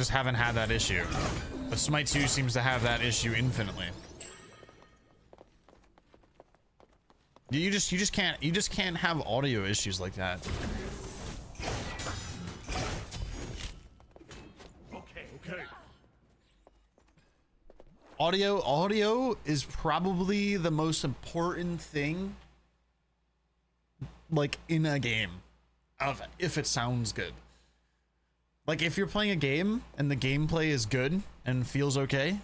just haven't had that issue. But Smite 2 seems to have that issue infinitely. You just can't have audio issues like that. Okay. Audio is probably the most important thing, like, in a game, of if it sounds good. Like, if you're playing a game and the gameplay is good and feels okay,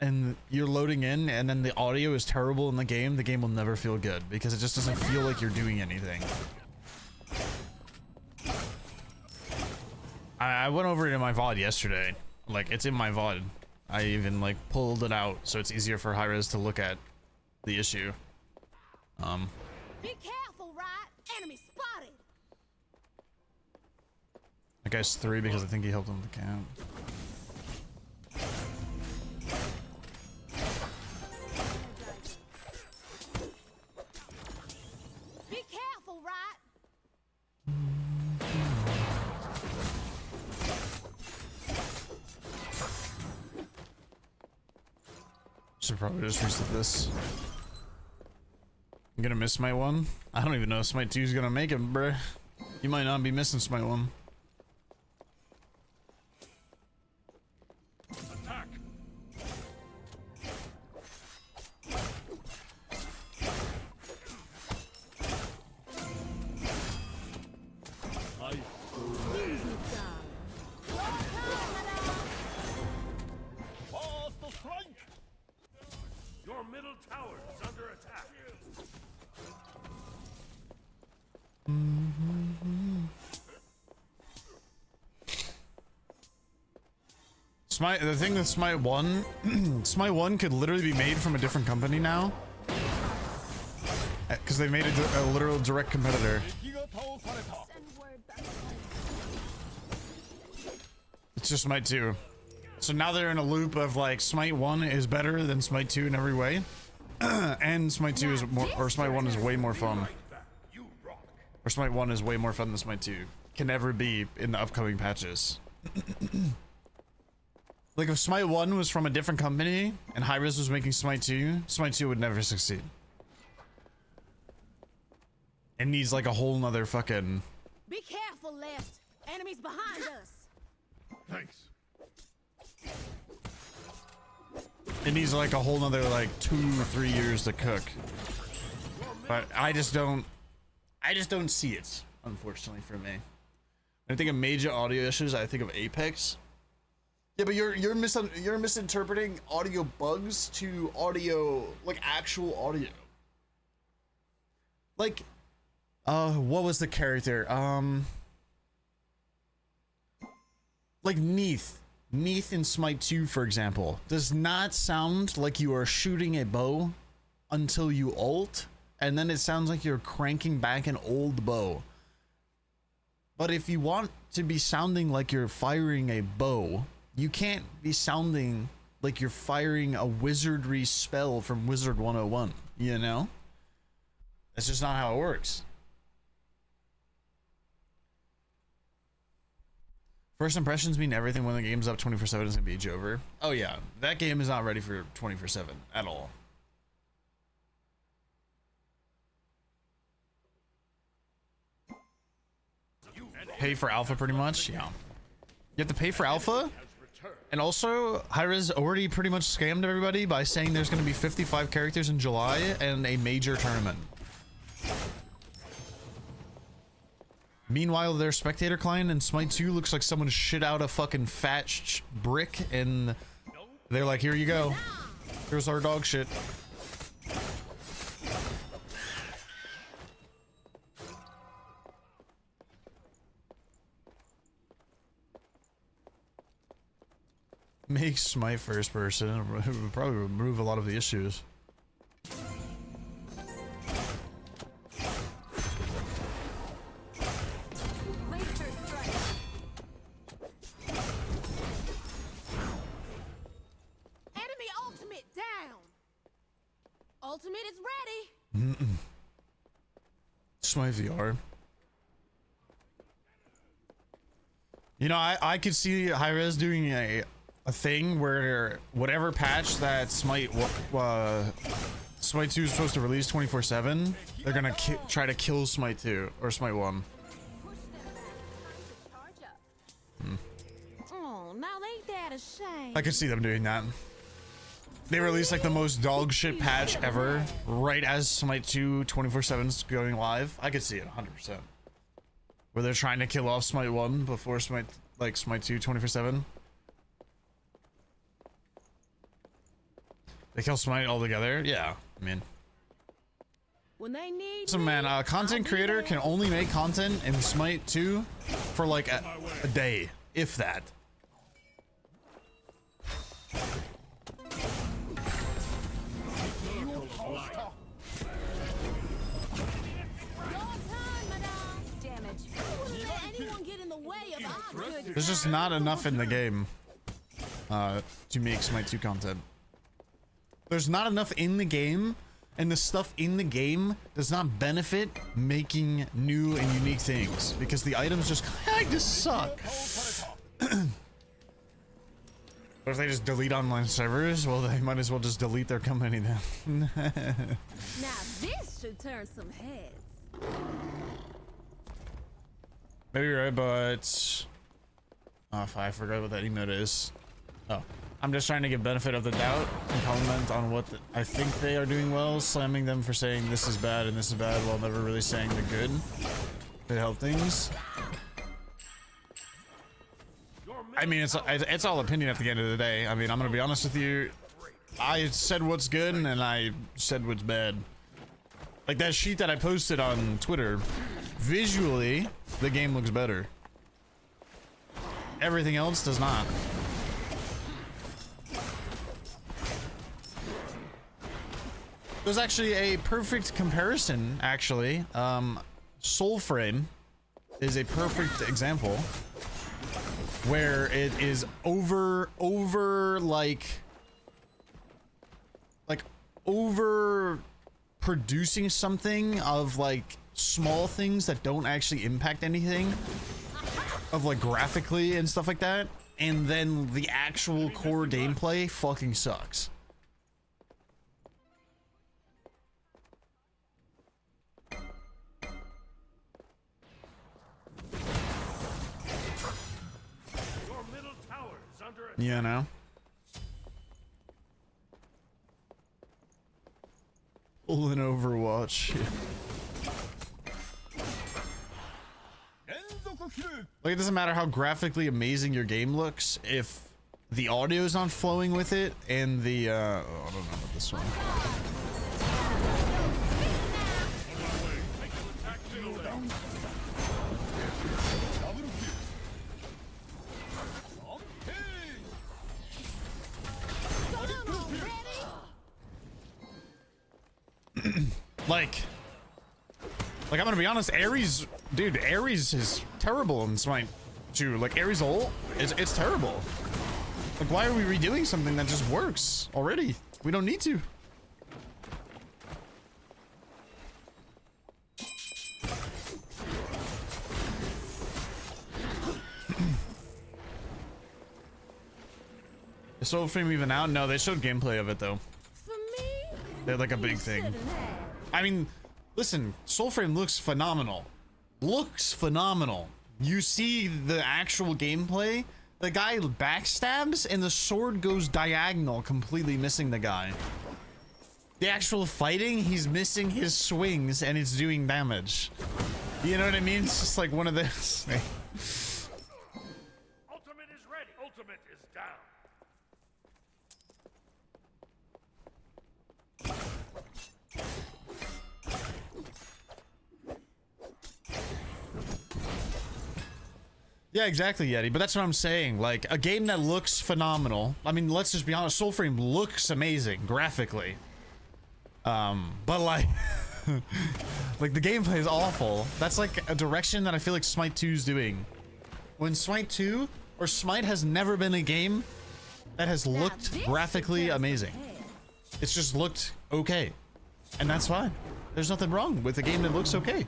and you're loading in and then the audio is terrible in the game will never feel good because it just doesn't feel like you're doing anything. I went over it in my VOD yesterday. Like, it's in my VOD. I even, like, pulled it out so it's easier for high-res to look at the issue. Be careful, right? Enemy spotted. That guy's 3 because I think he helped him with the count. Be careful, right? Should probably just reset this. I'm gonna miss Smite 1. I don't even know if Smite 2 is gonna make it, bruh. You might not be missing Smite 1. Attack. Hostile flank. Your middle tower is under attack. Smite, the thing with Smite 1, Smite 1 could literally be made from a different company now. Because they made a literal direct competitor. It's just Smite 2. So now they're in a loop of like Smite 1 is better than Smite 2 in every way. And Smite 2 is more, or Smite 1 is way more fun. Or Smite 1 is way more fun than Smite 2 can ever be in the upcoming patches. Like if Smite 1 was from a different company and Hi-Rez was making Smite 2, Smite 2 would never succeed. It needs like a whole nother fucking... Be careful, left. Enemies behind us. Thanks. It needs like a whole nother like 2 or 3 years to cook. But I just don't see it, unfortunately for me. When I think of major audio issues, I think of Apex. Yeah, but you're misinterpreting audio bugs to audio, like actual audio. Like, what was the character? Like Neath in Smite 2, for example, does not sound like you are shooting a bow until you ult, and then it sounds like you're cranking back an old bow. But if you want to be sounding like you're firing a bow, you can't be sounding like you're firing a wizardry spell from Wizard 101, you know? That's just not how it works. First impressions mean everything when the game's up 24/7 is gonna be over. Oh yeah, that game is not ready for 24/7 at all. Pay for alpha pretty much, yeah. You have to pay for alpha, and also Hi-Rez already pretty much scammed everybody by saying there's gonna be 55 characters in July and a major tournament. Meanwhile, their spectator client in Smite 2 looks like someone shit out a fucking fat brick, and they're like, here you go. Here's our dog shit. Make Smite first person. It would probably remove a lot of the issues. Ultimate is ready. Smite VR. You know, I could see Hi-Rez doing a thing where whatever patch that Smite 2 is supposed to release 24/7, they're gonna try to kill Smite 2 or Smite 1. Oh, now ain't that a shame? I could see them doing that. They released like the most dog shit patch ever right as Smite 2 24/7 is going live. I could see it 100%. Where they're trying to kill off Smite 1 before Smite 2 24/7. They kill Smite altogether? Yeah, I mean. When they need So man, a content creator can only make content in Smite 2 for like a day, if that. There's just not enough in the game to make Smite 2 content. There's not enough in the game, and the stuff in the game does not benefit making new and unique things because the items just kind of suck. But if they just delete online servers, well, they might as well just delete their company then. Now this should turn some heads. Maybe you're right, but oh, I forgot what that emote is. Oh, I'm just trying to give benefit of the doubt and comment on what I think they are doing well, slamming them for saying this is bad and this is bad while never really saying the good to help things. I mean, it's all opinion at the end of the day. I mean, I'm gonna be honest with you. I said what's good and I said what's bad. Like that sheet that I posted on Twitter. Visually, the game looks better. Everything else does not. There's actually a perfect comparison, actually. Soulframe is a perfect example where it is over producing something of like small things that don't actually impact anything of like graphically and stuff like that, and then the actual core gameplay fucking sucks. You know? Full in Overwatch. Like, it doesn't matter how graphically amazing your game looks if the audio is not flowing with it and the oh, I don't know about this one. Like I'm gonna be honest, Ares, dude, Ares is terrible in Smite 2. Like Ares ult, it's terrible. Like, why are we redoing something that just works already? We don't need to. Is Soulframe even out? No, they showed gameplay of it though. They're like a big thing. I mean, listen, Soulframe looks phenomenal. Looks phenomenal. You see the actual gameplay, the guy backstabs and the sword goes diagonal, completely missing the guy. The actual fighting, he's missing his swings and it's doing damage. You know what I mean? It's just like one of those. Ultimate is ready. Ultimate is down. Yeah, exactly, Yeti. But that's what I'm saying. Like, a game that looks phenomenal. I mean, let's just be honest. Soulframe looks amazing graphically. But like, like the gameplay is awful. That's like a direction that I feel like Smite 2 is doing. When Smite 2 or Smite has never been a game that has looked graphically amazing. It's just looked okay. And that's fine. There's nothing wrong with a game that looks okay.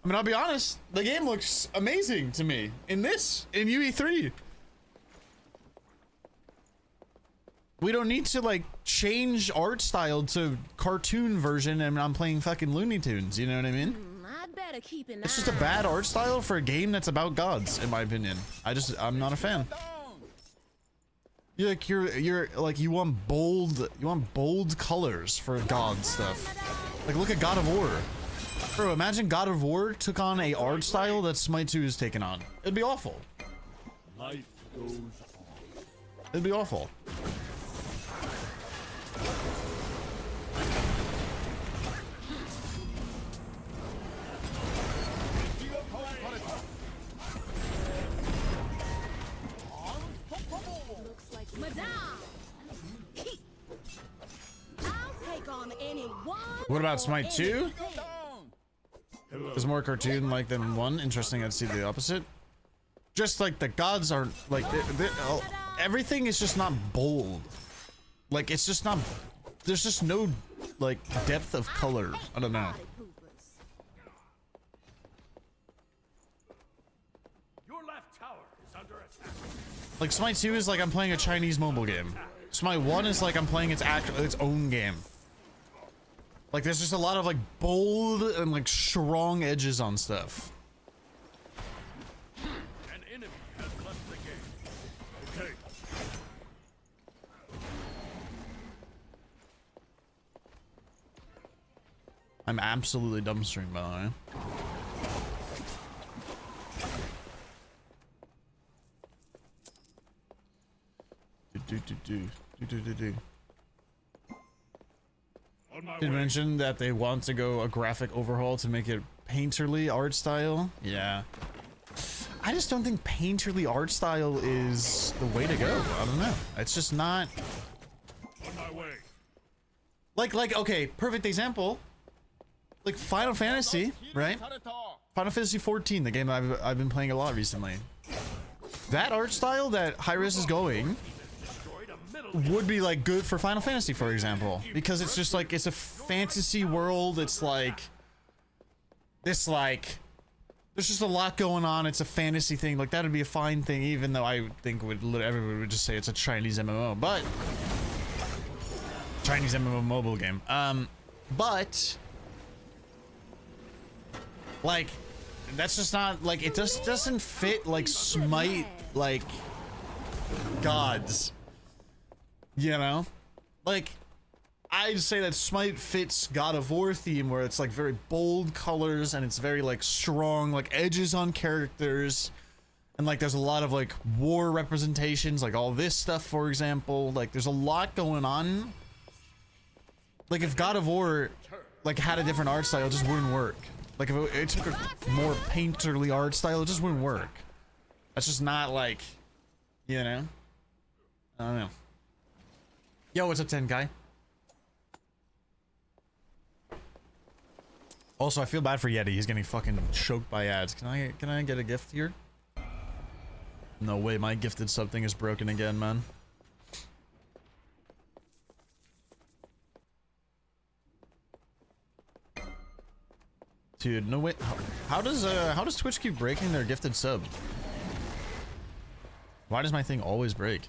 I mean, I'll be honest, the game looks amazing to me in UE3. We don't need to like change art style to cartoon version and I'm playing fucking Looney Tunes, you know what I mean? I'd better keep an It's eye. just a bad art style for a game that's about gods, in my opinion. I'm not a fan. You're like, you want bold colors for god stuff. Like, look at God of War. Bro, imagine God of War took on a art style that Smite 2 is taking on. It'd be awful. Life goes on. It'd be awful. Looks like Madame. I'll take on anyone. What about Smite 2? anything. Is more cartoon like than 1. Interesting, I'd see the opposite. Just like the gods aren't like everything is just not bold. Like it's just not. There's just no like depth of color. I don't know. Party poopers. Your left tower is under attack. Like Smite 2 is like I'm playing a Chinese mobile game. Smite 1 is like I'm playing its own game. Like there's just a lot of like bold and like strong edges on stuff. An enemy has left the game. Okay. I'm absolutely dumbstering by the way. Do. On my Did way. mention that they want to go a graphic overhaul to make it painterly art style. Yeah. I just don't think painterly art style is the way to go. I don't know. It's just not On my way. like okay, perfect example. Like Final Fantasy, right? Final Fantasy 14, the game I've been playing a lot recently. That art style that Hi-Res is going Destroyed a middle. would be like good for Final Fantasy, for example, because it's just like it's a fantasy world. It's like this like there's just a lot going on. It's a fantasy thing. Like that would be a fine thing, even though I think everybody would just say it's a Chinese MMO, but Chinese MMO mobile game. But like that's just not like it just doesn't fit like Smite like gods. You know? Like, I'd say that Smite fits God of War theme where it's like very bold colors and it's very like strong, like edges on characters. And like there's a lot of like war representations, like all this stuff, for example. Like there's a lot going on. Like if God of War like had a different art style, it just wouldn't work. Like if it took a more painterly art style, it just wouldn't work. That's just not like, you know? I don't know. Yo, what's up, 10 guy? Also, I feel bad for Yeti. He's getting fucking choked by ads. Can I get a gift here? No way, my gifted sub thing is broken again, man. Dude, no way. How does Twitch keep breaking their gifted sub? Why does my thing always break?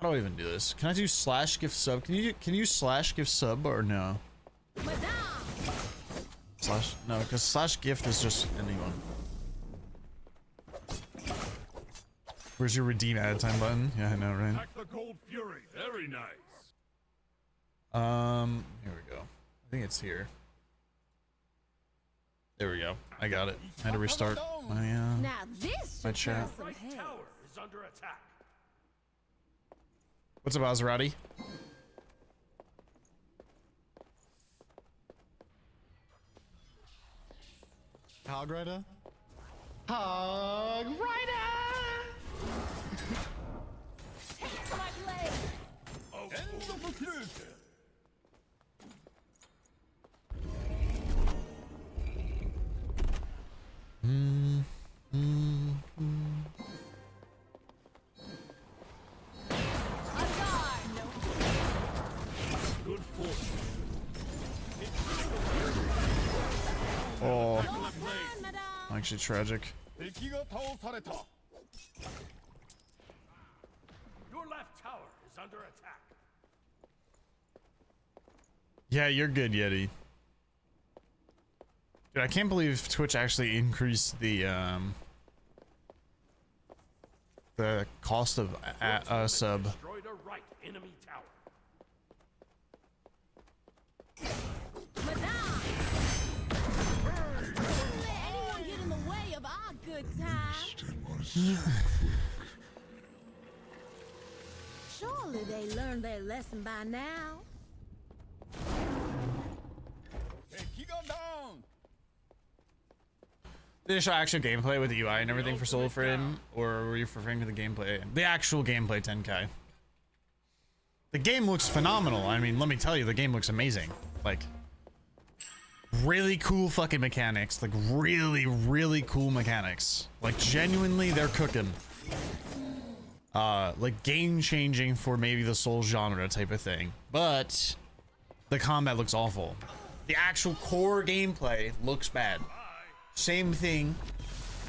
How do I even do this? Can I do slash gift sub? Can you slash gift sub or no? Madame. Slash no, because slash gift is just anyone. Where's your redeem ad time button? Yeah, I know, right? Attack the Cold Fury. Very nice. Here we go. I think it's here. There we go. I got it. I had to restart my Now this my should chat. turn some Right heads. tower is under attack. What's up, Azerati? Hog Rider? Hog Rider! Take my blade. Oh, On guard. No. good fortune. actually tragic. 敵が倒された Your left tower is under attack. Yeah, you're good, Yeti. Dude, I can't believe Twitch actually increased the cost of a sub. Destroyed a right enemy tower. Madame! Don't let anyone get in the way of our good time. Surely they learned their lesson by now. 敵が down. Did they show actual gameplay with the UI and everything for Soul Friend, or were you referring to the gameplay? The actual gameplay 10K. The game looks phenomenal. I mean, let me tell you, the game looks amazing. Like, really cool fucking mechanics. Like, really, really cool mechanics. Like, genuinely, they're cooking. Like, game-changing for maybe the Soul genre type of thing. But the combat looks awful. The actual core gameplay looks bad. Same thing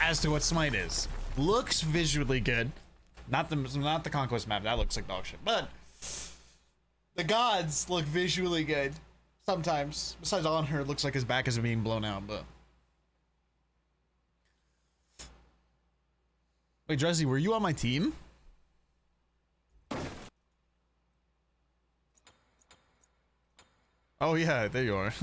as to what Smite is. Looks visually good. Not the Conquest map. That looks like dog shit. But the gods look visually good. Sometimes. Besides on her, it looks like his back is being blown out, but. Wait, Drezzy, were you on my team? Oh yeah, there you are.